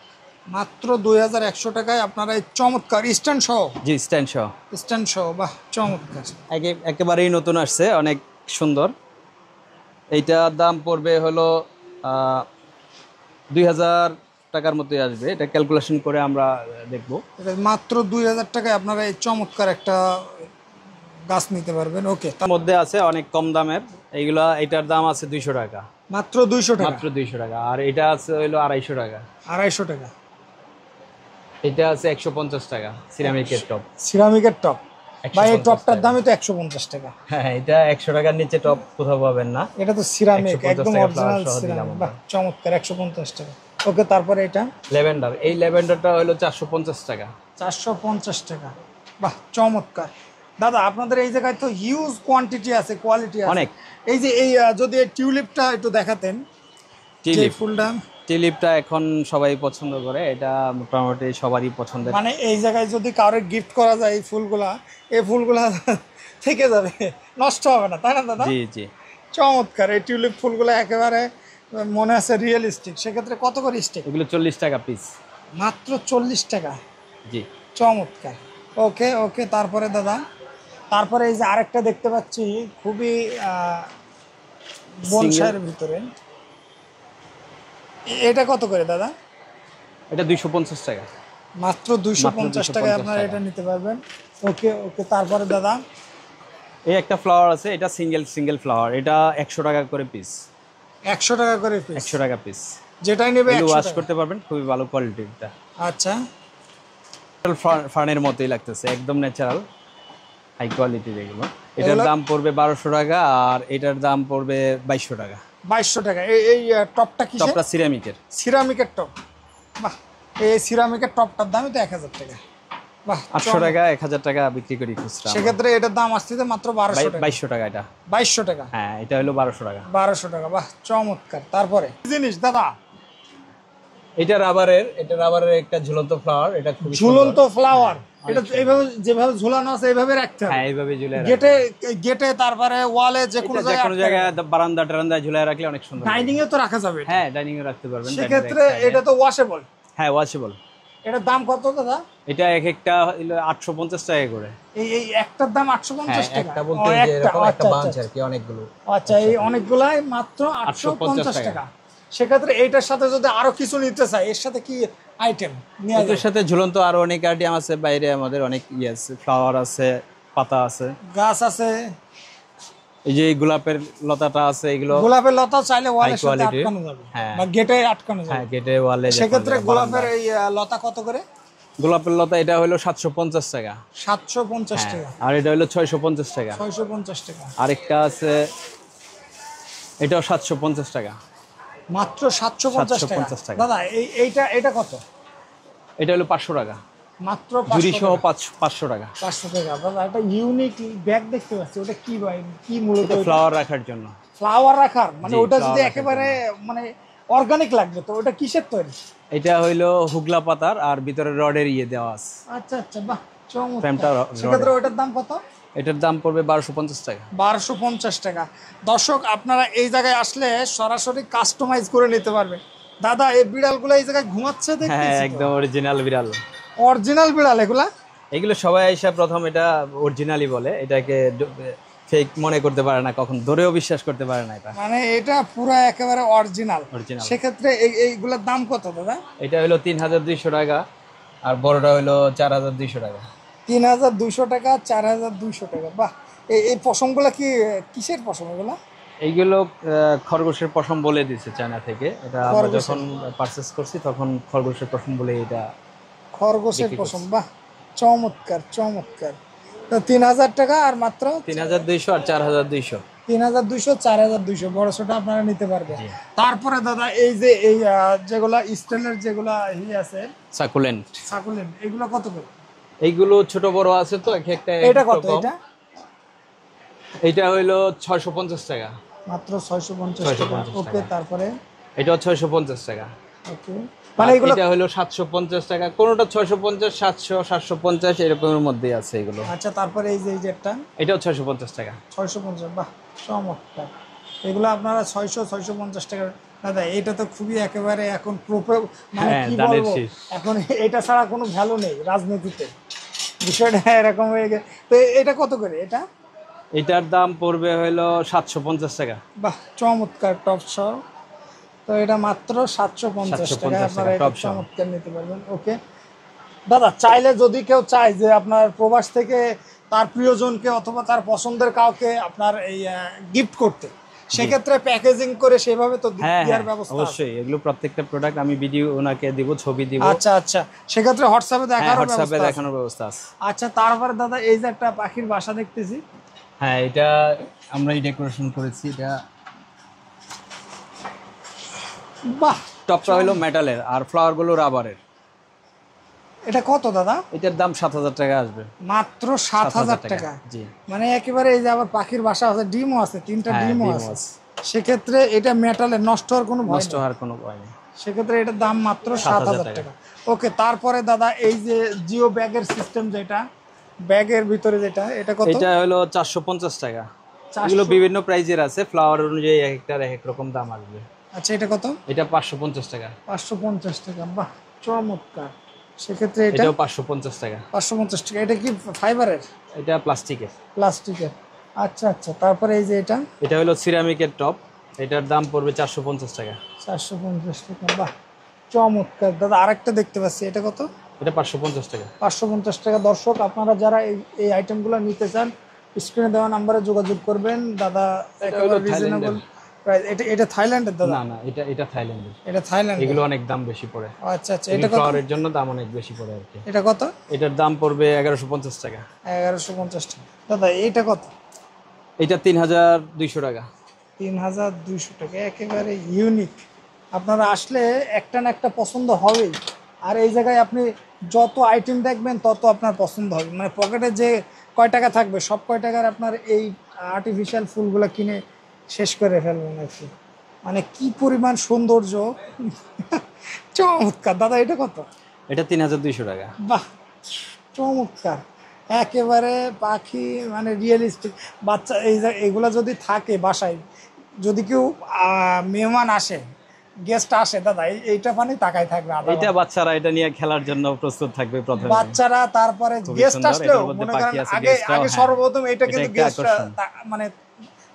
মাত্র 2100 টাকায় আপনারা এই চমৎকার স্ট্যান্ড সহ। জি, স্ট্যান্ড সহ। স্ট্যান্ড সহ, বাহ চমৎকার। একেবারেই নতুন আসছে, অনেক সুন্দর। এইটার দাম পড়বে হলো 2000 টাকার মতোই আসবে। এটা ক্যালকুলেশন করে আমরা দেখবো। এটা মাত্র 2000 টাকায় আপনারা এই চমৎকার একটা গাছ নিতে পারবেন। ওকে, তার মধ্যে আছে অনেক কম দামের, এইগুলা। এটার দাম আছে 200 টাকা। মাত্র 200 টাকা। মাত্র 200 টাকা। আর এটা আছে হইলো 250 টাকা। 250 টাকা। এটা আছে 150 টাকা, সিরামিকের টপ। সিরামিকের টপ। ভাই এই 150 টপটার টাকা। দামই তো 150 টাকা। হ্যাঁ এটা 100 টাকার নিচে টপ কোথাও পাবেন না। এটা তো সিরামিক, 150 একদম টাকা অরিজিনাল flower সহ দিলাম সিরামিক। আমরা। বাহ চমৎকার, 150 টাকা। ওকে, তারপরে এটা ল্যাভেন্ডার, এই ল্যাভেন্ডারটা হলো 450 টাকা। 450 টাকা। বাহ, চমৎকার। দাদা আপনাদের এই জায়গায় তো হিউজ কোয়ান্টিটি আছে, কোয়ালিটি আছে অনেক। এই যে এই যদি এই টিউলিপটা একটু দেখাতেন, যে টিউলিপ, ফুলটা টিউলিপটা এখন সবাই পছন্দ করে, এটা মোটামুটি সবারই পছন্দের। মানে এই জায়গায় যদি কারোর গিফট করা যায় এই ফুলগুলা থেকে যাবে, নষ্ট হবে না, তাই না দাদা? জি জি। চমৎকার। এই টিউলিপ ফুলগুলো একেবারে মনে আছে রিয়েলিস্টিক। সেক্ষেত্রে কত করে স্টিক? এগুলো 40 টাকা পিস। মাত্র 40 টাকা। জি। চমৎকার। ওকে ওকে, তারপরে দাদা, তারপরে এই যে আরেকটা দেখতে পাচ্ছি খুবই বনসাইয়ের ভিতরে, এটা কত করে দাদা? এটা 250 টাকা। মাত্র 250 টাকায় আপনারা এটা নিতে পারবেন। ওকে ওকে, তারপরে দাদা এই একটা ফ্লাওয়ার আছে, এটা সিঙ্গেল ফ্লাওয়ার, এটা 100 টাকা করে পিস। 100 টাকা করে পিস? 100 টাকা পিস। যেটাই নেবে এগুলো 100 ওয়াশ টাকা। করতে পারবেন, খুবই ভালো কোয়ালিটির এটা। আচ্ছা, ফার্নের মতোই লাগতেছে, একদম ন্যাচারাল, হাই কোয়ালিটির এগুলো। এটার দাম পড়বে 1200 টাকা, আর এটার দাম পড়বে 2200 টাকা। 2200 টাকা। এই টপটা কি? টপটা সিরামিকের। সিরামিকের টপ। বাহ, এই সিরামিকের টপটার দামই তো 1000 টাকা। বাহ, 800 টাকা 1000 টাকা বিক্রি করি খুচরা। সেক্ষেত্রে এটার দাম আসছে মাত্র 1200 টাকা। 2200 টাকা এটা। 2200 টাকা। হ্যাঁ, এটা হলো 1200 টাকা। 1200 টাকা। বাহ, চমৎকার। তারপরে জিনিস দাদা, এটা রাবারের একটা ঝুলন্ত ফ্লাওয়ার, এটা খুব ঝুলন্ত ফ্লাওয়ার। এটা এইভাবে যেভাবে ঝুলানো আছে এইভাবে রাখতে হবে? হ্যাঁ, এইভাবে ঝুলে গেটে গেটে, তারপরে ওয়ালে, যে কোনো জায়গায় বারান্দা টারান্দায় ঝুলায় রাখলে অনেক সুন্দর। ডাইনিং এ তো রাখা যাবে এটা? হ্যাঁ, ডাইনিং এ রাখতে পারবেন। সেক্ষেত্রে এটা তো ওয়াশেবল? হ্যাঁ, ওয়াশেবল। এটার দাম কত দাদা? এটা এক একটা 850 টাকা করে। এই একটার দাম 850 টাকা? একটা বলতে যে এরকম একটা বাঞ্চ আর কি, অনেকগুলো। আচ্ছা, এই অনেকগুলাই মাত্র 850 টাকা। সেক্ষেত্রে এইটার সাথে যদি আরো কিছু নিতে চাই, এর সাথে কি আইটেম নিয়ে এর সাথে ঝুলন্ত আরো অনেক আইটেম আছে, বাইরে আমাদের অনেক আছে, ফ্লাওয়ার আছে, পাতা আছে, গাছ আছে। এই যে গোলাপের লতাটা আছে, এগুলো গোলাপের লতা চাইলে ওয়ালের সাথে আটকানো যাবে, হ্যাঁ, বা গেটে আটকানো যাবে। হ্যাঁ, গেটে ওয়ালে। সেক্ষেত্রে গোলাপের এই লতা কত করে? গোলাপের লতা এটা হলো 750 টাকা। 750 টাকা। আর এটা হলো 650 টাকা। 650 টাকা। আরেকটা আছে, এটাও 750 টাকা। মাত্র 750 টাকা। দাদা এটা কত? এটা হলো 500 টাকা। মাত্র জুড়ি 500 সহ টাকা। 500 টাকা। 500 টাকা। দাদা একটা ইউনিক ব্যাগ দেখতে পাচ্ছি, ওটা কি ভাই? কি মূলত? ফ্লাওয়ার রাখার জন্য। ফ্লাওয়ার রাখার মানে? জি, ওটা যদি flower একেবারে মানে অর্গানিক লাগবে, তো ওটা কিসের তৈরি? এটা হইলো হুগলা পাতার, আর ভিতরে রডের দেওয়া আছে। আচ্ছা আচ্ছা, বাহ, চমৎকার। ফ্রেমটা সেক্ষেত্রে ওটার দাম কত? এটার দাম পড়বে 1250 টাকা। 1250 টাকা। দর্শক, আপনারা এই জায়গায় আসলে সরাসরি কাস্টমাইজ করে নিতে পারবেন। দাদা, এই বিড়ালগুলো এই জায়গায় ঘুমাচ্ছে হ্যাঁ, দেখতেছি। একদম অরিজিনাল বিড়াল। অরিজিনাল বিড়াল এগুলা? এগুলো সবাই আইসা প্রথম এটা অরিজিনালি বলে, এটাকে ফেক মনে করতে পারে না, কখন ধরেও বিশ্বাস করতে পারে না এটা। মানে এটা পুরো একেবারে অরিজিনাল। সেক্ষেত্রে এইগুলোর দাম কত দাদা? এটা হলো 3200 টাকা, আর বড়টা হলো 4200 টাকা। 3200 টাকা, 4200 টাকা। বাহ, এই পশমগুলো কি কিসের পশম এগুলা? এইগুলো খরগোশের পশম বলে দিচ্ছে চায়না থেকে। এটা আমরা যখন পারচেজ করছি তখন খরগোশের পশম বলে এটা। খরগোশের পশম, বাহ, চমৎকার চমৎকার। তো 3000 টাকা, আর মাত্র 3200 আর 4200। 3200, 4200 বড় ছোট আপনারা নিতে পারবেন। তারপরে দাদা, এই যে এই যেগুলা স্টেলের যেগুলা আছে সাকুলেন্ট, এগুলো কত করে? এইগুলো ছোট বড় আছে তো, এক একটা। এটা কত? এটা হইলো 650 টাকা। মাত্র 650 টাকা। ওকে, তারপরে এটাও 650 টাকা। ওকে, মানে এগুলো এটা হলো 750 টাকা, কোনটা 650, 700, 750 এরকমের মধ্যেই আছে এগুলো। আচ্ছা, তারপরে এই যে যেটা, এটাও 650 টাকা। 650, বাহ, চমৎকার। এগুলো আপনারা 650 টাকা। দাদা, এটা তো খুবই একেবারে এখন মানে কি বলবো, এখন এটা ছাড়া কোনো ভ্যালু নেই রাজনীতিতে, বিষয়টা এরকম হয়ে গেছে। তো এটা কত করে? এটার দাম পড়বে হলো 750 টাকা। বাহ, চমৎকার, টপ সহ। তো এটা মাত্র 750 টাকা আপনারা এটা চমৎকার নিতে পারবেন। ওকে দাদা, চাইলে যদি কেউ চায় যে আপনার প্রবাস থেকে তার প্রিয়জনকে অথবা তার পছন্দের কাউকে আপনার এই গিফট করতে, সেক্ষেত্রে প্যাকেজিং করে সেভাবে তো দেওয়ার ব্যবস্থা আছে? অবশ্যই, এগুলো প্রত্যেকটা প্রোডাক্ট আমি ভিডিও ওনাকে দিব, ছবি দিব। আচ্ছা আচ্ছা, সেক্ষেত্রে হোয়াটসঅ্যাপে দেখানোর ব্যবস্থা আছে। আচ্ছা, তারপরে দাদা, এই যে একটা পাখির বাসা দেখতেছি। হ্যাঁ, এটা আমরাই ডেকোরেশন করেছি। এটা বাহ, টপটা হলো মেটালের আর ফ্লাওয়ারগুলো রাবারের। এটা কত দাদা? এটার দাম 7,000 টাকা আসবে। মাত্র 7,000 টাকা। জি। মানে একেবারে এই যে আবার পাখির বাসা আছে, ডিমও আছে, 3টা হ্যাঁ, ডিমও ডিমও আছে। আছে। সেক্ষেত্রে এটা মেটালে নষ্ট হওয়ার কোনো ভয় নষ্ট নেই। হওয়ার কোনো ভয় নেই। সেক্ষেত্রে এটার দাম মাত্র 7,000 টাকা। ওকে, তারপরে দাদা এই যে জিও ব্যাগের সিস্টেম, যেটা ব্যাগের ভিতরে যেটা, এটা কত? এটা হলো 450 টাকা। 400 এগুলো বিভিন্ন প্রাইজের আছে, ফ্লাওয়ার অনুযায়ী এক একটার এক এক রকম দাম আসবে। আচ্ছা, এটা কত? এটা 550 টাকা। 550 টাকা, বাহ চমৎকার। সেক্ষেত্রে এটা এটাও 550 টাকা। 550 টাকা। এটা কি ফাইবারের? এটা প্লাস্টিকের। প্লাস্টিকের। আচ্ছা আচ্ছা, তারপরে এই যে এটা এটা হলো সিরামিকের টপ, এটার দাম পড়বে 450 টাকা। 450 টাকা, বাহ চমৎকার। দাদা আরেকটা দেখতে পাচ্ছি, এটা কত? এটা 550 টাকা। 550 টাকা। দর্শক আপনারা যারা এই আইটেমগুলো নিতে চান, স্ক্রিনে দেওয়া নাম্বারে যোগাযোগ করবেন। দাদা একেবারে রিজনেবল প্রাইস। এটা থাইল্যান্ডের দাদা? না না, এটা থাইল্যান্ডের। এটা থাইল্যান্ড। এগুলো অনেক দাম বেশি পড়ে। আচ্ছা আচ্ছা, এটা কত? ফ্লাওয়ারের জন্য দাম অনেক বেশি পড়ে আর কি। এটা কত? এটার দাম পড়বে 1150 টাকা। 1150 টাকা। দাদা এটা কত? এটা 3200 টাকা। 3200 টাকা, একেবারে ইউনিক। আপনারা আসলে একটা না একটা পছন্দ হবেই। আর এই জায়গায় আপনি যত আইটেম দেখবেন তত আপনার পছন্দ হবে। মানে পকেটে যে কয় টাকা থাকবে, সব কয় টাকার আপনার এই আর্টিফিশিয়াল ফুলগুলো কিনে শেষ করে ফেলবেন আর কি। মানে কি পরিমাণ সৌন্দর্য, চমৎকার। দাদা এটা কত? এটা 3200 টাকা। বাহ চমৎকার, একেবারে পাখি মানে রিয়েলিস্টিক। বাচ্চা এগুলা যদি থাকে বাসায়, যদি কেউ মেহমান আসে, গেস্ট আসে, দাদা এইটা মানে তাকাই থাকবে আধা এটা ঘন্টা। বাচ্চারা এটা নিয়ে খেলার জন্য প্রস্তুত থাকবে প্রথমে। বাচ্চারা, তারপরে খুবই গেস্ট সুন্দর, আসলেও এটার মধ্যে মনে পাখি করেন আছে, আগে guestরাও, আগে হ্যাঁ। সর্বপ্রথম এটা এটা কিন্তু একটা গেস্টরা আকর্ষণ। মানে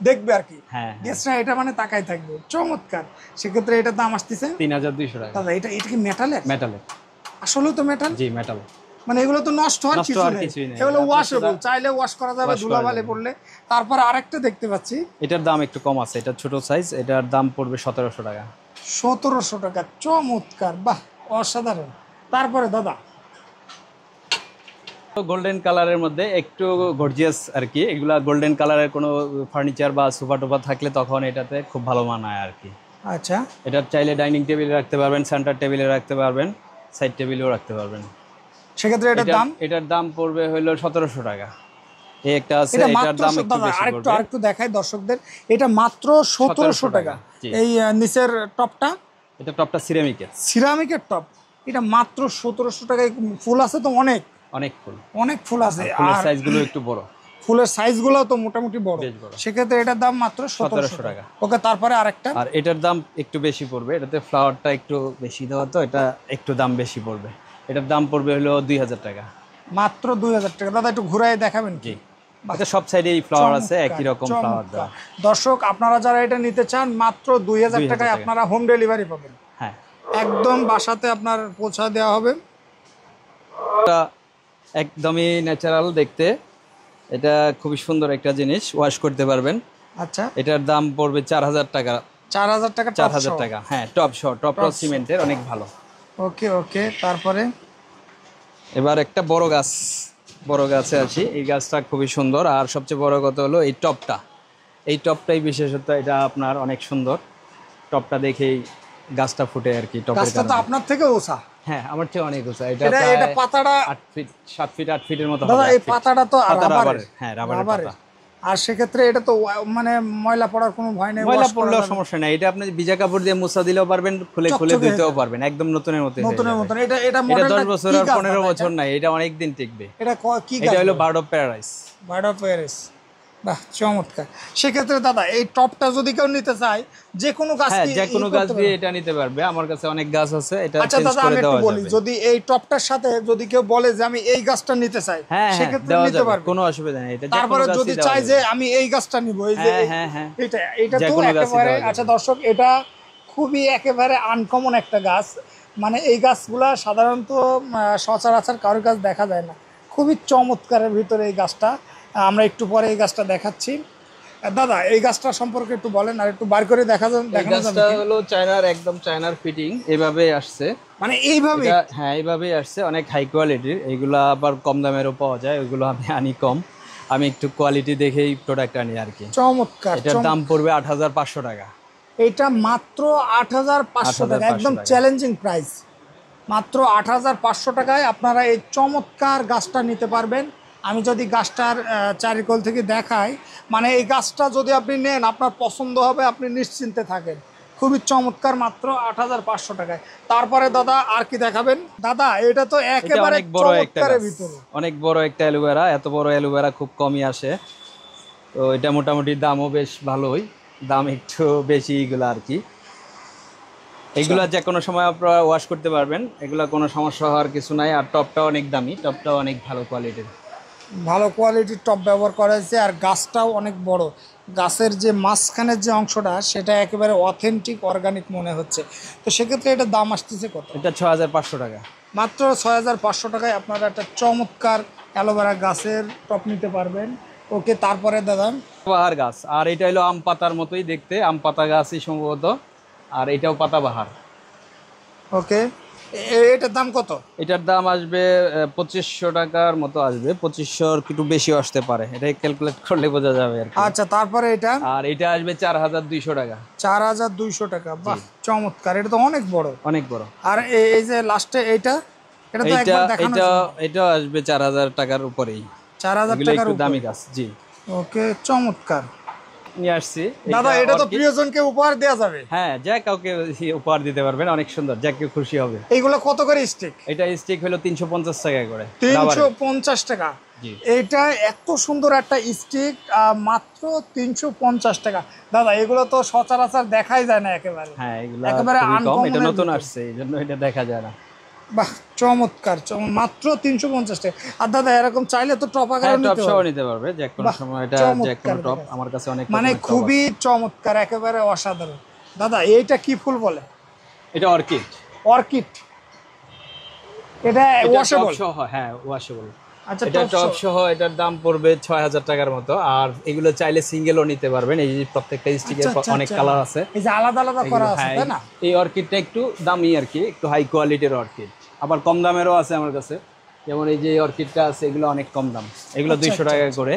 দেখবে আর কি। হ্যাঁ, গেস্টরা এটা মানে তাকাই থাকবে, চমৎকার। সেক্ষেত্রে এটার দাম আসতেছে 3200 টাকা। দাদা। এটা কি মেটালের? মেটালের। আসলেও তো মেটাল। জি, মেটাল। মানে এগুলো তো নষ্ট হওয়ার নষ্ট কিছু হওয়ার নেই, কিছুই নেই। এগুলো আপনার ওয়াশেবল, সেটা চাইলে ওয়াশ করা যাবে wash করা ধুলাবালি যাবে। পড়লে। তারপর আরেকটা দেখতে পাচ্ছি, এটার দাম একটু কম আছে, এটা ছোট সাইজ, এটার দাম পড়বে 1700 টাকা। 1700 টাকা, চমৎকার, বাহ অসাধারণ। তারপরে দাদা গোল্ডেন কালারের মধ্যে একটু গর্জিয়াস আর কি। এগুলা গোল্ডেন কালারের কোনো ফার্নিচার বা সোফা টোফা থাকলে তখন এটাতে খুব ভালো মানায় আর কি। আচ্ছা, এটা চাইলে ডাইনিং টেবিলে রাখতে পারবেন, সেন্টার টেবিলে রাখতে পারবেন, সাইড টেবিলেও রাখতে পারবেন। সেক্ষেত্রে এটার দাম? এটার দাম পড়বে হলো 1700 টাকা। এই একটা আছে, এটা এটার মাত্র দাম একটু দাদা বেশি পড়বে। আরেকটু দেখাই দর্শকদের, এটা মাত্র 1700 টাকা। জি। এই নিচের টপটা এটা টপটা সিরামিকের। সিরামিকের টপ, এটা মাত্র 1700 টাকায়। ফুল আছে তো অনেক অনেক ফুল, অনেক ফুল আছে, ফুলের আর সাইজগুলো একটু বড়। ফুলের সাইজগুলো তো মোটামুটি বড়। বেশ বড়। সেক্ষেত্রে এটার দাম মাত্র 1700 টাকা। ওকে, তারপরে আরেকটা। আর এটার দাম একটু বেশি পড়বে, এটাতে ফ্লাওয়ারটা একটু বেশি দেওয়া, তো এটা একটু দাম বেশি পড়বে। এটার দাম পড়বে হলো 2000 টাকা। মাত্র 2000 টাকা। দাদা একটু ঘুরাই দেখাবেন কি? জি, এটা সব সাইডেই ফ্লাওয়ার আছে, চমৎকার, একই রকম ফ্লাওয়ার দেওয়া। চমৎকার। দর্শক আপনারা যারা এটা নিতে চান, মাত্র 2000 2000 টাকায় টাকা। আপনারা হোম ডেলিভারি পাবেন। হ্যাঁ, একদম বাসাতে আপনার পৌঁছা দেওয়া হবে। এটা একদমই ন্যাচারাল দেখতে, এটা খুবই সুন্দর একটা জিনিস, ওয়াশ করতে পারবেন। আচ্ছা, এটার দাম পড়বে 4000 টাকা। 4000 টাকা। 4000 টাকা, হ্যাঁ, টপ শো, টপটা সিমেন্টের, অনেক ভালো। ওকে ওকে, তারপরে এবার একটা বড় গাছে আছি। এই গাছটা খুবই সুন্দর, আর সবচেয়ে বড় কথা হলো এই টপটা। এই টপটাই বিশেষত, এটা আপনার অনেক সুন্দর। টপটা দেখেই গাছটা ফুটে আর কি। টপের গাছটা তো কারণে। আপনার থেকে ওসা। হ্যাঁ, আমার চেয়ে অনেক উঁচা। এটা এটা প্রায় পাতাটা 8 ফিট, 7 ফিট, 8 ফিটের মতো দাদা, হবে। এই পাতাটা তো পাতা রাবারের। রাবারের, হ্যাঁ, রাবারের পাতা। আর সেক্ষেত্রে এটা তো মানে ময়লা পড়ার কোনো ভয় নেই, ময়লা wash করা পড়লেও যাবে। সমস্যা নাই। এটা আপনি ভিজা কাপড় দিয়ে মুছা দিলেও পারবেন, খুলে খুলে চকচকে ধুতেও হয়ে পারবেন, একদম নতুনের মতো হয়ে নতুনের যাবে। মতন। এটা এটা এটা মডেলটা 10 বছর আর 15 বছর নাই, এটা অনেক দিন টিকবে। এটা কি এটা গাছ? হলো bird of paradise. Bird of Paris, বাহ চমৎকার। সেক্ষেত্রে দাদা এই টপটা যদি কেউ নিতে চায়, যে কোনো গাছ হ্যাঁ, কি যে কোনো ই গাছ করতে দিয়ে পারবে? এটা নিতে পারবে। আমার কাছে অনেক গাছ আছে, এটা আচ্ছা চেঞ্জ দাদা, করে আমি একটু দেওয়া বলি, যাবে। যদি এই টপটার সাথে যদি কেউ বলে যে আমি এই গাছটা নিতে চাই, হ্যাঁ, হ্যাঁ, সেক্ষেত্রে দেওয়া নিতে যাবে, পারবে। কোনো অসুবিধা নেই। এটা যে তারপরে কোনো গাছই যদি দেওয়া চাই যাবে। যে আমি এই গাছটা নিব, এই যে হ্যাঁ, হ্যাঁ, হ্যাঁ, এটা যে তো কোনো গাছই একেবারে। দেওয়া যাবে। আচ্ছা দর্শক, এটা খুবই একেবারে আনকমন একটা গাছ। মানে এই গাছগুলা সাধারণত সচরাচর কারোর গাছ দেখা যায় না। খুবই চমৎকারের ভিতরে এই গাছটা। আমরা একটু পরে এই গাছটা দেখাচ্ছি। দাদা এই গাছটা সম্পর্কে একটু বলেন, আর একটু বার করে এই দেখানো যাবে গাছটা কি? হলো চায়নার, একদম চায়নার ফিটিং, এভাবে আসছে। মানে এইভাবে? এটা হ্যাঁ, এইভাবেই আসছে, অনেক হাই কোয়ালিটির। এইগুলা আবার কম দামেরও পাওয়া যায়, ওইগুলো আমি আনি কম। আমি একটু কোয়ালিটি দেখেই প্রোডাক্ট আনি আর কি। চমৎকার। এটার দাম পড়বে 8500 টাকা। এটা মাত্র 8,500 টাকা, 8,500 একদম টাকা। Challenging price. মাত্র 8,500 টাকায় আপনারা এই চমৎকার গাছটা নিতে পারবেন। আমি যদি গাছটার চারিকোল থেকে দেখাই, মানে এই গাছটা যদি আপনি নেন আপনার পছন্দ হবে, আপনি নিশ্চিন্তে থাকেন। খুবই চমৎকার, মাত্র 8,500 টাকায়। তারপরে দাদা আর কি দেখাবেন? দাদা এটা তো এটা একেবারে অনেক বড় একটা চমৎকারের গাছ, ভিতরে। অনেক বড় একটা অ্যালোভেরা। এত বড় অ্যালোভেরা খুব কমই আসে, তো এটা মোটামুটি দামও বেশ ভালোই, দাম একটু বেশি এগুলো আর কি। এগুলা যে কোনো সময় আপনারা ওয়াশ করতে পারবেন, এগুলা কোনো সমস্যা হওয়ার কিছু নাই। আর টপটা অনেক দামি, টপটা অনেক ভালো কোয়ালিটির। ভালো কোয়ালিটির টব ব্যবহার করা হয়েছে, আর গাছটাও অনেক বড়। গাছের যে মাঝখানের যে অংশটা সেটা একেবারে অথেন্টিক অর্গানিক মনে হচ্ছে। তো সেক্ষেত্রে এটার দাম আসতেছে কত? এটা 6,500 টাকা। মাত্র 6,500 টাকায় আপনারা একটা চমৎকার অ্যালোভেরা গাছের টব নিতে পারবেন। ওকে, তারপরে দাদা? বাহার গাছ, আর এটা হলো আম পাতার মতোই দেখতে, আম পাতা গাছই সম্ভবত, আর এটাও পাতাবাহার। ওকে, এটার দাম কত? এটার দাম আসবে 2,500 টাকার মতো আসবে, 2,500 একটু বেশি আসতে পারে, এটা ক্যালকুলেট করলে বোঝা যাবে আর কি। আচ্ছা, তারপরে এটা? আর এটা আসবে 4,200 টাকা। 4,200 টাকা, বাহ চমৎকার, এটা তো অনেক বড়। অনেক বড়। আর এই যে লাস্টে এইটা, এটা তো এটা একবার দেখানো এটা ছিল। এটা আসবে 4,000 টাকার উপরেই। 4,000 এগুলো টাকার একটু উপরে। দামি গাছ, জি। ওকে, চমৎকার। নিয়ে আসছি দাদা এটা তো orchid। প্রিয়জনকে উপহার দেওয়া যাবে। হ্যাঁ, যা কাউকে উপহার দিতে পারবেন, অনেক সুন্দর, যা কেউ খুশি হবে। এইগুলো কত করে স্টিক? এটা স্টিক হলো 350 টাকা করে। 350 টাকা। জি। এইটা এত সুন্দর একটা স্টিক, মাত্র 350 টাকা। দাদা এগুলো তো সচরাচর দেখাই যায় না একেবারে। হ্যাঁ, এগুলো একেবারে খুবই কম, এটা uncommon নতুন এর আসছে এই জন্য এটা দেখা যায় না। বাহ চমৎকার, মাত্র 350 টাকা। আর দাদা এরকম চাইলে তো টপ আকারে হ্যাঁ, টপ নিতে সহ হবে। নিতে পারবে যে কোনো বাহ, সময়, এটা যে চমৎকার কোনো টপ দেখা। আমার কাছে অনেক মানে রকমের টব খুবই চমৎকার, একেবারে অসাধারণ। দাদা এইটা কি ফুল বলে? আছে। এটা অর্কিড। অর্কিড। এটা ওয়াশেবল? হ্যাঁ, ওয়াশেবল। আচ্ছা, এটা টপ সহ এটার দাম পড়বে 6,000 টাকার মতো। আর এগুলো চাইলে সিঙ্গেলও নিতে পারবেন, এই যে প্রত্যেকটা স্টিকের আচ্ছা, অনেক আচ্ছা। কালার আছে। এই যে আলাদা আলাদা করা আছে, হ্যাঁ, তাই না? এই অর্কিডটা একটু দামি আর কি, একটু হাই কোয়ালিটির অর্কিড। আবার কম দামেরও আছে আমার কাছে, যেমন এই যে অর্কিডটা আছে, এগুলো অনেক কম দাম, এগুলো 200 টাকা করে।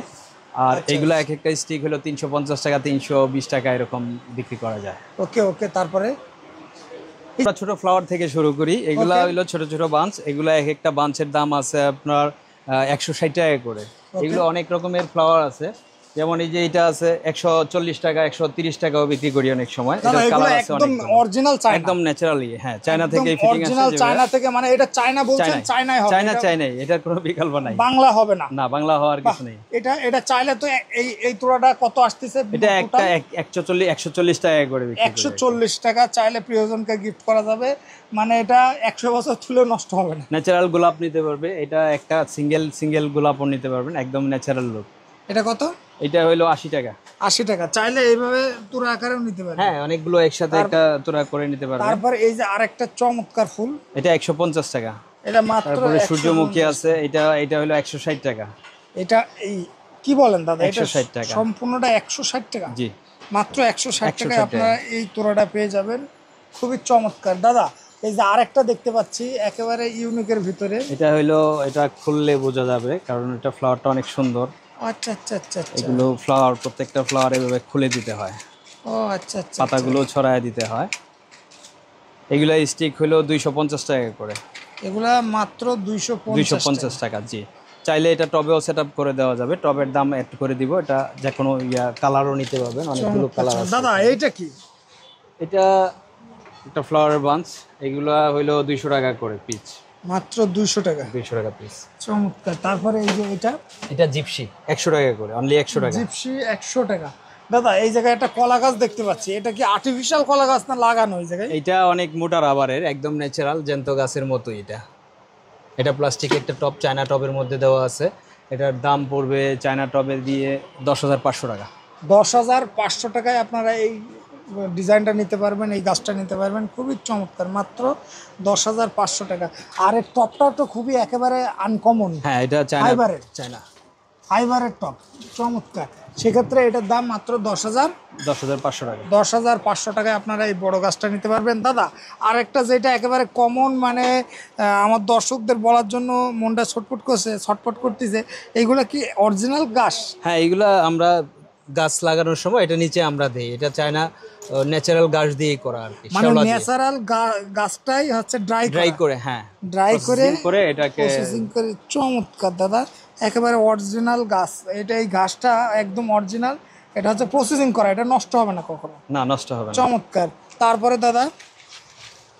আর এগুলো এক একটা স্টিক হলো 350 টাকা, 320 টাকা এরকম বিক্রি করা যায়। ওকে ওকে, তারপরে? আমরা ছোট ফ্লাওয়ার থেকে শুরু করি। এগুলা হলো ছোট ছোট বাঞ্চ, এগুলো এক একটা বাঞ্চের দাম আছে আপনার 160 টাকা করে। এগুলো অনেক রকমের ফ্লাওয়ার আছে, যেমন এই যে এটা আছে 140 টাকা, 130 টাকাও বিক্রি করি অনেক সময়। দাদা এটার এগুলো কালার আছে একদম অনেক, অরিজিনাল চায়না? একদম ন্যাচারালি, হ্যাঁ, চায়না থেকে ফিটিং আছে। অরিজিনাল চায়না থেকে, মানে এটা চায়না বলছেন? চায়নাই হবে? চায়নাই, এটার কোনো বিকল্প নাই। বাংলা হবে না? না, বাংলা হওয়ার কিছু নেই। এটা চাইলে তো এই তোড়াটা কত আসতেছে? এটা একটা 140 টাকা করে বিক্রি করি। 140 টাকা চাইলে প্রিয়জনকে গিফট করা যাবে, মানে এটা 100 বছর তুলেও নষ্ট হবে না। ন্যাচারাল গোলাপ নিতে পারবে, এটা একটা সিঙ্গেল গোলাপও নিতে পারবেন, একদম ন্যাচারাল লুক। এটা কত? এটা হলো 80 টাকা। 80 টাকা, চাইলে এইভাবে তোড়া আকারেও নিতে পারবে। হ্যাঁ, অনেকগুলো একসাথে একটা তোরা করে নিতে পারবে। তারপর এই যে আরেকটা চমৎকার ফুল, এটা 150 টাকা। এটা মাত্র তারপরে 150 সূর্যমুখী আছে, এটা হলো 160 টাকা। এটা এই কি বলেন দাদা? এটা 160 টাকা। সম্পূর্ণটা 160 টাকা? জি, মাত্র 160 টাকায় 160 আপনারা এই তোড়াটা পেয়ে যাবেন। খুবই চমৎকার। দাদা এই যে আরেকটা দেখতে পাচ্ছি একেবারে ইউনিকের ভিতরে, এটা হলো, এটা খুললে বোঝা যাবে কারণ এটা ফ্লাওয়ারটা অনেক সুন্দর। আচ্ছা আচ্ছা আচ্ছা আচ্ছা। এগুলো ফ্লাওয়ার, প্রত্যেকটা ফ্লাওয়ার এভাবে খুলে দিতে হয়, ও আচ্ছা আচ্ছা। পাতাগুলো ছড়ায় দিতে হয়। এগুলো স্টিক হলো 250 টাকা করে। এগুলা মাত্র 250 টাকা, জি। চাইলে এটা টবেও সেট আপ করে দেওয়া যাবে, টবের দাম অ্যাড করে দিব। এটা যে কোনো কালারও নিতে পারবেন, অনেকগুলো কালার আছে। দাদা এইটা কি? এটা একটা ফ্লাওয়ারের বাঞ্চ, এগুলা হইলো 200 টাকা করে পিস। মাত্র 200 টাকা? 200 টাকা পিস। চমৎকার। তারপরে এই যে এটা জিপসি 100 টাকা করে, অনলি 100 টাকা। জিপসি 100 টাকা। দাদা এই জায়গায় একটা কলা গাছ দেখতে পাচ্ছি, এটা কি আর্টিফিশিয়াল কলা গাছ না লাগানো এই জায়গায়? এটা অনেক মোটা রাবারের, একদম ন্যাচারাল জ্যান্ত গাছের মতোই। এটা প্লাস্টিক একটা টব, চায়না টবের মধ্যে দেওয়া আছে। এটার দাম পড়বে চায়না টবে দিয়ে 10,500 টাকা। 10,500 টাকায় আপনারা এই ডিজাইনটা নিতে পারবেন, এই গাছটা নিতে পারবেন। খুবই চমৎকার, মাত্র 10,500 টাকা। আর এই টপটাও তো খুবই একেবারে আনকমন। হ্যাঁ, এটা ফাইবারের, চায়না ফাইবারের টপ, চমৎকার। সেক্ষেত্রে এটার দাম মাত্র 10,500 টাকা। 10,500 টাকায় আপনারা এই বড় গাছটা নিতে পারবেন। দাদা আরেকটা যেটা একেবারে কমন, মানে আমার দর্শকদের বলার জন্য মনটা ছটফট করতেছে, এইগুলো কি অরিজিনাল গাছ? হ্যাঁ, এগুলা আমরা গাছ লাগানোর সময় এটা নিচে আমরা দেই, এটা চায়না ন্যাচারাল গাছ দিয়েই করা আর কি, মানে ন্যাচারাল গাছটাই হচ্ছে ড্রাই করে, হ্যাঁ ড্রাই করে এটাকে প্রসেসিং করে। চমৎকার দাদা, একেবারে অরিজিনাল গাছ, এটা এই গাছটা একদম অরিজিনাল, এটা হচ্ছে প্রসেসিং করা, এটা নষ্ট হবে না কখনো, না নষ্ট হবে না। চমৎকার। তারপরে দাদা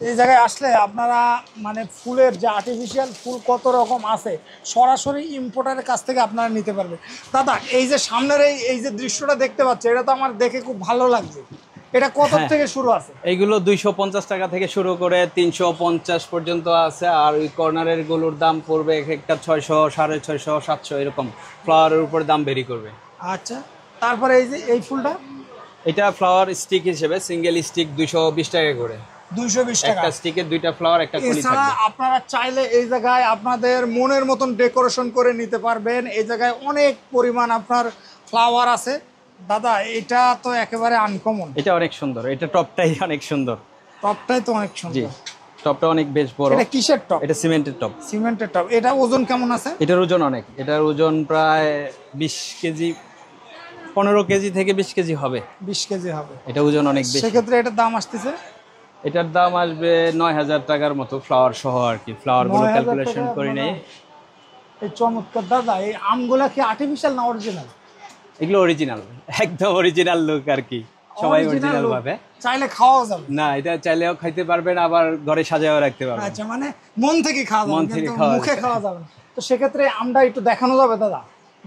এই জায়গায় আসলে আপনারা মানে ফুলের যে আর্টিফিশিয়াল ফুল কত রকম আছে সরাসরি ইম্পোর্টারের কাছ থেকে আপনারা নিতে পারবেন। দাদা এই যে সামনের এই যে দৃশ্যটা দেখতে পাচ্ছি, এটা তো আমার দেখে খুব ভালো লাগছে, এটা কত থেকে শুরু আছে? এইগুলো 250 টাকা থেকে শুরু করে 350 পর্যন্ত আছে, আর ওই কর্নারের গুলোর দাম পড়বে এক একটা 600, 650, 700 এরকম, ফ্লাওয়ারের উপর দাম ভেরি করবে। আচ্ছা, তারপরে এই যে এই ফুলটা, এটা ফ্লাওয়ার স্টিক হিসেবে সিঙ্গেল স্টিক 220 টাকা করে, 220 টাকা একটা স্টিকের দুইটা ফ্লাওয়ার একটা কলি এছাড়া থাকবে। আপনারা চাইলে এই জায়গায় আপনাদের মনের মতন ডেকোরেশন করে নিতে পারবেন। এই জায়গায় অনেক পরিমাণ আপনার ফ্লাওয়ার আছে। দাদা এটা তো একেবারে আনকমন, এটা অনেক সুন্দর, এটা টপটাই অনেক সুন্দর, টপটাই তো অনেক জি সুন্দর। টপটা অনেক বেশ বড়। এটা কিসের টপ? এটা সিমেন্টের টপ। সিমেন্টের টপ। এটা ওজন কেমন আছে? এটার ওজন অনেক, এটার ওজন প্রায় 20 কেজি, 15 কেজি থেকে 20 কেজি হবে, 20 কেজি হবে। এটা ওজন অনেক বেশি। সেক্ষেত্রে এটার দাম আসতেছে, এটার দাম আসবে 9000 টাকার মতো ফ্লাওয়ার সহ আর কি, ফ্লাওয়ার গুলো 9000 ক্যালকুলেশন টাকা করে নেই। এই চমৎকার। দাদা এই আমগুলা কি আর্টিফিশিয়াল না অরিজিনাল? এগুলো অরিজিনাল, একদম অরিজিনাল লুক আর কি, সবাই অরিজিনাল ভাবে। চাইলে খাওয়াও যাবে? না, এটা চাইলেও খাইতে পারবেন, আবার ঘরে সাজাও রাখতে পারবেন। আচ্ছা, মানে মন থেকে খাওয়া যাবে, মন থেকে কিন্তু খাওয়া মুখে খাওয়া যাবে না। তো সেক্ষেত্রে আমটা একটু দেখানো যাবে দাদা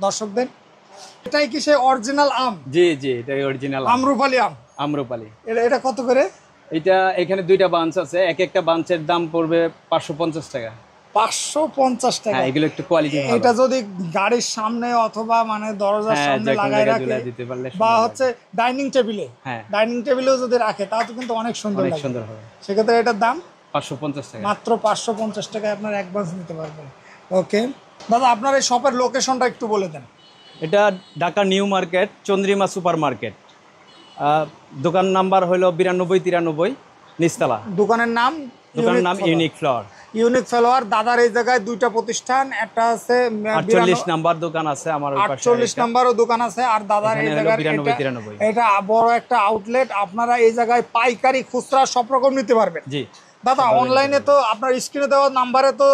দর্শকদের? এটাই কি সেই অরিজিনাল আম? জি জি, এটাই অরিজিনাল আমরুপালি আম। আম্রপালি। এটা কত করে? এটা এখানে দুইটা বাঞ্চ আছে, এক একটা বাঞ্চের দাম পড়বে 550 টাকা। 550 টাকা? হ্যাঁ, এগুলো একটু কোয়ালিটি ভালো। এটা যদি গাড়ির সামনে অথবা মানে দরজার সামনে লাগায় রাখে দিতে পারলে বা হচ্ছে ডাইনিং টেবিলে, হ্যাঁ ডাইনিং টেবিলেও যদি রাখে তাও তো কিন্তু অনেক সুন্দর অনেক লাগে। সুন্দর হবে। সেক্ষেত্রে এটার দাম 550 টাকা, মাত্র 550 টাকায় আপনার অ্যাডভান্স নিতে পারবেন। ওকে দাদা, আপনার এই শপের লোকেশনটা একটু বলে দেন। এটা Dhaka new market, Chandrima super market. দোকান নাম্বার হলো 9293 নিচতলা। দোকানের নাম? দোকানের নাম ইউনিক ফ্লাওয়ার। Unique flower. দাদার এই জায়গায় দুইটা প্রতিষ্ঠান, একটা আছে 48 নাম্বার দোকান আছে আমার ওই পাশে, 48 নাম্বারও দোকান আছে, আর দাদার এই জায়গায় 9293। এটা বড় একটা আউটলেট। আপনারা এই জায়গায় পাইকারি খুচরা সব রকম নিতে পারবেন। জি দাদা অনলাইনে তো আপনার স্ক্রিনে দেওয়া নাম্বারে তো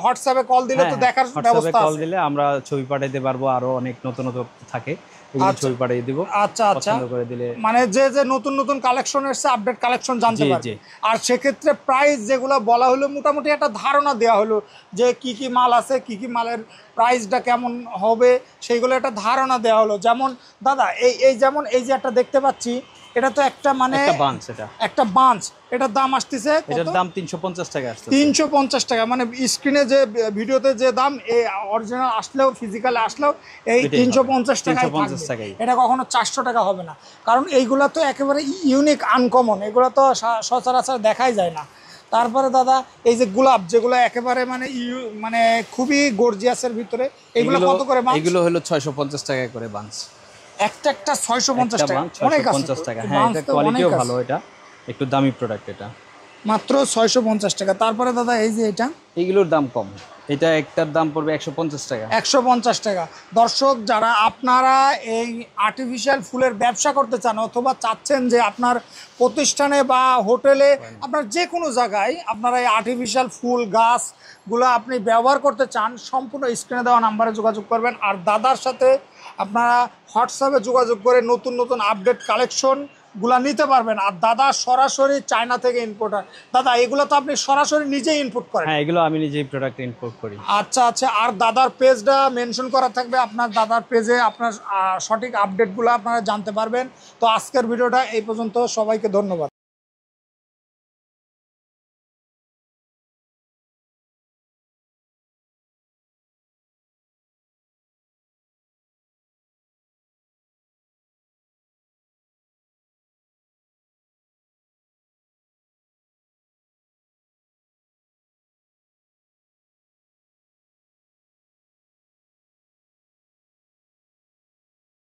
হোয়াটসঅ্যাপে কল দিলে তো দেখার ব্যবস্থা আছে? কল দিলে আমরা ছবি পাঠাইতে পারবো, আরো অনেক নতুন নতুন থাকে, এগুলো ছবি পাঠিয়ে দিব। আচ্ছা আচ্ছা, পছন্দ করে দিলে মানে যে যে নতুন নতুন কালেকশন এসেছে আপডেট কালেকশন জানতে জি, পারবে। জি। আর সেক্ষেত্রে প্রাইস যেগুলো বলা হলো মোটামুটি একটা ধারণা দেওয়া হলো যে কি কি মাল আছে, কি কি মালের প্রাইসটা কেমন হবে, সেইগুলো একটা ধারণা দেওয়া হলো। যেমন দাদা এই যেমন এই যে একটা দেখতে পাচ্ছি, এটা তো একটা মানে একটা বাঞ্চ, এটা একটা বাঞ্চ, এটার দাম আসতেছে কত? এটার দাম 350 টাকা আসছে। 350 টাকা, মানে স্ক্রিনে যে ভিডিওতে যে দাম, এই অরিজিনাল আসলেও ফিজিক্যাল আসলেও এই 350 টাকায় 350 থাকবে। টাকাই। এটা কখনো 400 টাকা হবে না, কারণ এইগুলা তো একেবারে ইউনিক আনকমন, এগুলো তো সচরাচর দেখাই যায় না। তারপরে দাদা এই যে গোলাপ, যেগুলো একেবারে মানে মানে খুবই গর্জিয়াসের ভিতরে, এগুলো কত করে? এগুলো হলো 650 টাকা করে বাঞ্চ। একটা 650 টাকা, অনেক আছে 650 টাকা। হ্যাঁ, এটা কোয়ালিটিও ভালো, এটা একটু দামি প্রোডাক্ট, এটা মাত্র 650 টাকা। তারপরে দাদা এই যে এটা, এইগুলোর দাম কম, এটা একটার দাম পড়বে 150 টাকা। 150 টাকা। দর্শক যারা আপনারা এই আর্টিফিশিয়াল ফুলের ব্যবসা করতে চান অথবা চাচ্ছেন যে আপনার প্রতিষ্ঠানে বা হোটেলে, আপনার যে কোনো জায়গায় আপনারা এই আর্টিফিশিয়াল ফুল গাছগুলো আপনি ব্যবহার করতে চান, সম্পূর্ণ স্ক্রিনে দেওয়া নাম্বারে যোগাযোগ করবেন। আর দাদার সাথে আপনারা হোয়াটসঅ্যাপে যোগাযোগ করে নতুন নতুন আপডেট কালেকশনগুলো নিতে পারবেন। আর দাদা সরাসরি চায়না থেকে ইম্পোর্টার। দাদা এগুলো তো আপনি সরাসরি নিজেই ইম্পোর্ট করেন? হ্যাঁ, এগুলো আমি নিজেই প্রোডাক্ট ইম্পোর্ট করি। আচ্ছা আচ্ছা, আর দাদার পেজটা মেনশন করা থাকবে, আপনার দাদার পেজে আপনার সঠিক আপডেটগুলো আপনারা জানতে পারবেন। তো আজকের ভিডিওটা এই পর্যন্ত, সবাইকে ধন্যবাদ।